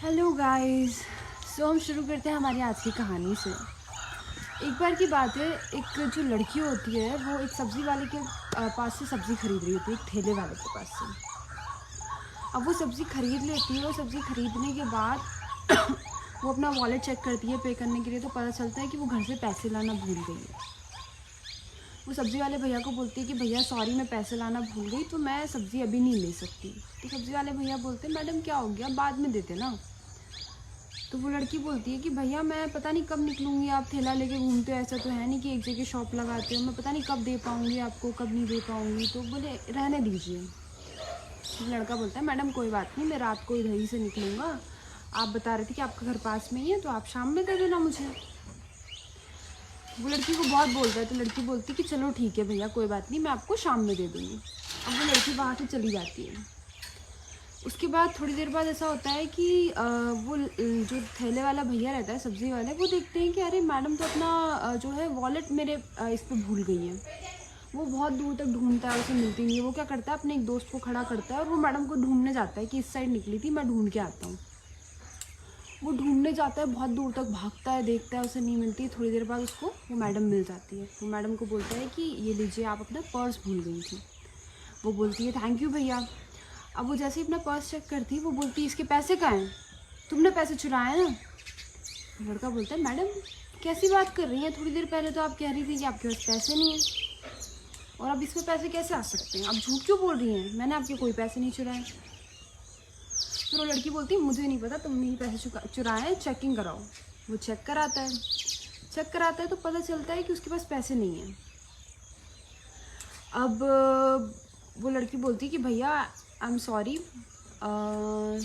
Hello guys. सो हम शुरू करते हैं हमारी आज की कहानी से। एक बार की बात है, एक जो लड़की होती है वो एक सब्ज़ी वाले के पास से सब्ज़ी खरीद रही होती है, एक ठेले वाले के पास से। अब वो सब्ज़ी खरीद लेती है और सब्ज़ी खरीदने के बाद वो अपना वॉलेट चेक करती है पे करने के लिए, तो पता चलता है कि वो घर से पैसे लाना भूल गई है। वो सब्ज़ी वाले भैया को बोलती है कि भैया सॉरी, मैं पैसे लाना भूल गई, तो मैं सब्ज़ी अभी नहीं ले सकती। तो सब्ज़ी वाले भैया बोलते हैं मैडम क्या हो गया, बाद में देते ना। तो वो लड़की बोलती है कि भैया मैं पता नहीं कब निकलूँगी, आप ठेला लेके घूमते हो, ऐसा तो है नहीं कि एक जगह शॉप लगाते हो, मैं पता नहीं कब दे पाऊँगी आपको, कब नहीं दे पाऊँगी। तो बोले रहने दीजिए। तो लड़का बोलता है मैडम कोई बात नहीं, मैं रात को इधर ही से निकलूँगा, आप बता रहे थे कि आपका घर पास में ही है, तो आप शाम में दे देना मुझे। वो लड़की को बहुत बोलता है, तो लड़की बोलती है कि चलो ठीक है भैया कोई बात नहीं, मैं आपको शाम में दे दूँगी। अब वो लड़की वहाँ से चली जाती है। उसके बाद थोड़ी देर बाद ऐसा होता है कि वो जो ठेले वाला भैया रहता है, सब्ज़ी वाले, वो देखते हैं कि अरे मैडम तो अपना जो है वॉलेट मेरे इस पे भूल गई है। वो बहुत दूर तक ढूंढता है, उसे मिलती नहीं है। वो क्या करता है, अपने एक दोस्त को खड़ा करता है और वो मैडम को ढूंढने जाता है कि इस साइड निकली थी, मैं ढूंढ के आता हूँ। वो ढूंढने जाता है, बहुत दूर तक भागता है, देखता है, उसे नहीं मिलती। थोड़ी देर बाद उसको वो मैडम मिल जाती है। वो मैडम को बोलता है कि ये लीजिए, आप अपना पर्स भूल गई थी। वो बोलती है थैंक यू भैया। अब वो जैसे ही अपना पर्स चेक करती है, वो बोलती है इसके पैसे कहाँ हैं, तुमने पैसे चुराए ना। लड़का बोलता है मैडम कैसी बात कर रही हैं, थोड़ी देर पहले तो आप कह रही थी कि आपके पास पैसे नहीं हैं, और अब इसमें पैसे कैसे आ सकते हैं, आप झूठ क्यों बोल रही हैं, मैंने आपके कोई पैसे नहीं चुराए। फिर वो लड़की बोलती है मुझे नहीं पता, तुमने ही पैसे चुराए हैं, चेकिंग कराओ। वो चेक कराता है। चेक कराता है तो पता चलता है कि उसके पास पैसे नहीं हैं। अब वो लड़की बोलती है कि भैया I am sorry,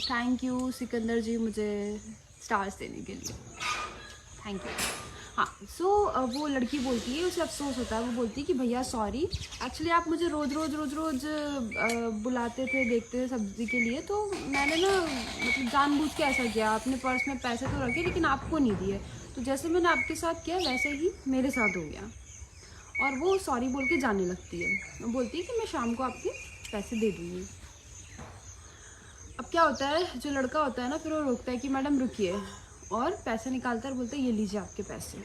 thank you Sikandar ji मुझे स्टार्स देने के लिए, थैंक यू। हाँ, सो वो लड़की बोलती है, उसे अफसोस होता है, वो बोलती है कि भैया सॉरी, एक्चुअली आप मुझे रोज़ रोज़ बुलाते थे, देखते थे सब्ज़ी के लिए, तो मैंने ना मतलब जानबूझ के ऐसा किया, अपने पर्स में पैसे तो रखे लेकिन आपको नहीं दिए, तो जैसे मैंने आपके साथ किया वैसे ही मेरे साथ हो गया। और वो सॉरी बोल के जाने लगती है। वो बोलती है कि मैं शाम को आपके पैसे दे दूँगी। अब क्या होता है, जो लड़का होता है ना, फिर वो रोकता है कि मैडम रुकिए, और पैसे निकालता है और बोलता है ये लीजिए आपके पैसे।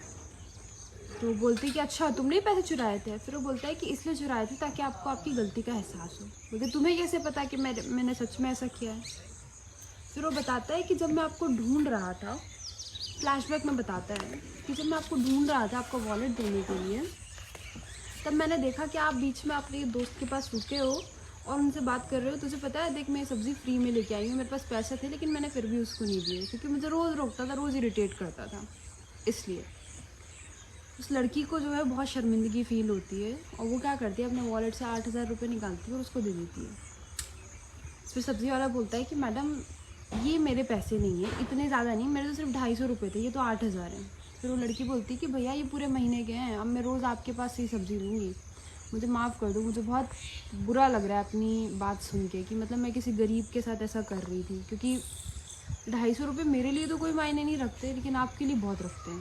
तो वो बोलती है कि अच्छा तुमने ही पैसे चुराए थे। फिर वो बोलता है कि इसलिए चुराए थे ताकि आपको आपकी गलती का एहसास हो। बोलते तुम्हें कैसे पता कि मैंने सच में ऐसा किया है। फिर वो बताता है कि जब मैं आपको ढूंढ रहा था, फ्लैशबैक में बताता है कि जब मैं आपको ढूंढ रहा था आपको वॉलेट देने के लिए, तब मैंने देखा कि आप बीच में अपने दोस्त के पास रुके हो और उनसे बात कर रहे हो। तुझे पता है देख मैं सब्ज़ी फ्री में लेके आई हूँ, मेरे पास पैसे थे लेकिन मैंने फिर भी उसको नहीं दिए क्योंकि मुझे रोज़ रोकता था, रोज़ इरिटेट करता था। इसलिए उस लड़की को जो है बहुत शर्मिंदगी फ़ील होती है और वो क्या करती है, अपने वॉलेट से 8,000 रुपये निकालती है और उसको दे देती है। फिर सब्ज़ी वाला बोलता है कि मैडम ये मेरे पैसे नहीं है, इतने ज़्यादा नहीं, मेरे तो सिर्फ 250 रुपये थे, ये तो 8,000 हैं। फिर वो लड़की बोलती है कि भैया ये पूरे महीने के हैं, अब मैं रोज़ आपके पास से ही सब्ज़ी लूँगी, मुझे माफ़ कर दो, मुझे बहुत बुरा लग रहा है अपनी बात सुन के कि मतलब मैं किसी गरीब के साथ ऐसा कर रही थी, क्योंकि 250 रुपये मेरे लिए तो कोई मायने नहीं रखते लेकिन आपके लिए बहुत रखते हैं।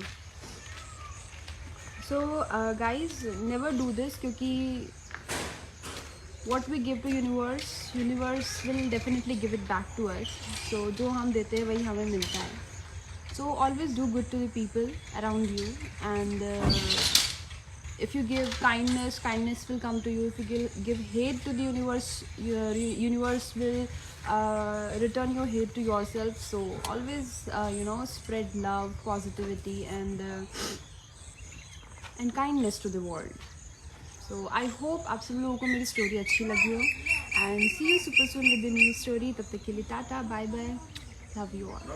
So guys never do this, क्योंकि what we give to universe will definitely give it back to us. So जो हम देते हैं वही हमें मिलता है. So always do good to the people around you, and if you give kindness, kindness will come to you. If you give hate to the universe, your universe will return your hate to yourself. So always spread love, positivity, and kindness to the world. So I hope आप सब लोगों को मेरी story अच्छी लगी हो, and see you super soon with the new story. तब तक के लिए tata bye bye, love you all.